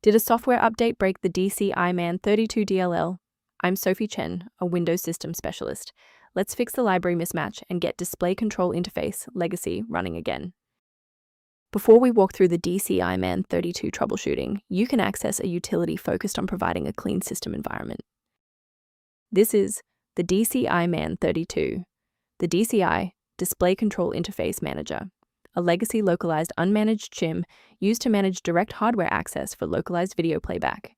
Did a software update break the dciman32 DLL? I'm Sophie Chen, a Windows system specialist. Let's fix the library mismatch and get Display Control Interface Legacy running again. Before we walk through the dciman32 troubleshooting, you can access a utility focused on providing a clean system environment. This is the dciman32, the DCI, Display Control Interface Manager, a legacy localized unmanaged shim used to manage direct hardware access for localized video playback,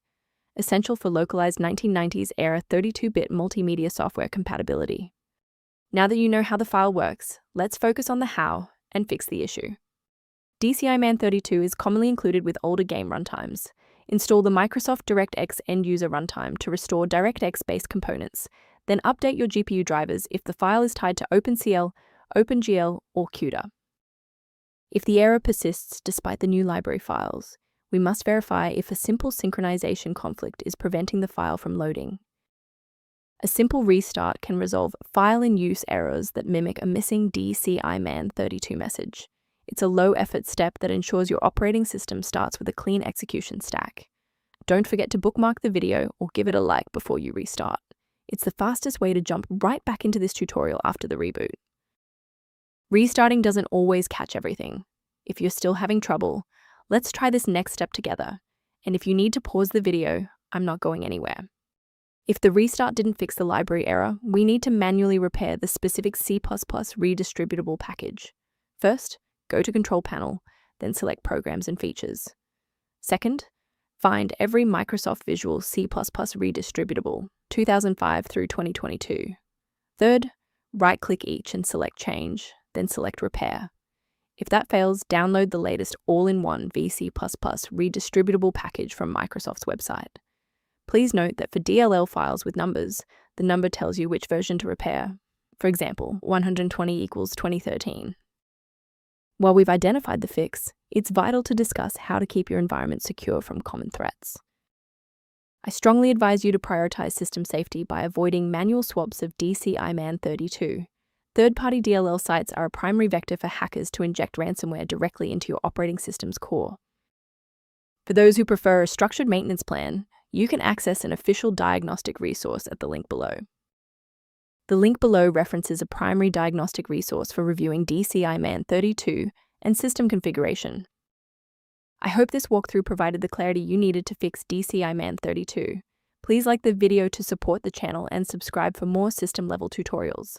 essential for localized 1990s era 32-bit multimedia software compatibility. Now that you know how the file works, let's focus on the how and fix the issue. dciman32 is commonly included with older game runtimes. Install the Microsoft DirectX end-user runtime to restore DirectX-based components, then update your GPU drivers if the file is tied to OpenCL, OpenGL, or CUDA. If the error persists despite the new library files, we must verify if a simple synchronization conflict is preventing the file from loading. A simple restart can resolve file-in-use errors that mimic a missing dciman32 message. It's a low-effort step that ensures your operating system starts with a clean execution stack. Don't forget to bookmark the video or give it a like before you restart. It's the fastest way to jump right back into this tutorial after the reboot. Restarting doesn't always catch everything. If you're still having trouble, let's try this next step together. And if you need to pause the video, I'm not going anywhere. If the restart didn't fix the library error, we need to manually repair the specific C++ redistributable package. First, go to Control Panel, then select Programs and Features. Second, find every Microsoft Visual C++ redistributable, 2005 through 2022. Third, right-click each and select Change, then select Repair. If that fails, download the latest all-in-one VC++ redistributable package from Microsoft's website. Please note that for DLL files with numbers, the number tells you which version to repair. For example, 120 equals 2013. While we've identified the fix, it's vital to discuss how to keep your environment secure from common threats. I strongly advise you to prioritize system safety by avoiding manual swaps of dciman32. Third-party DLL sites are a primary vector for hackers to inject ransomware directly into your operating system's core. For those who prefer a structured maintenance plan, you can access an official diagnostic resource at the link below. The link below references a primary diagnostic resource for reviewing dciman32 and system configuration. I hope this walkthrough provided the clarity you needed to fix dciman32. Please like the video to support the channel and subscribe for more system-level tutorials.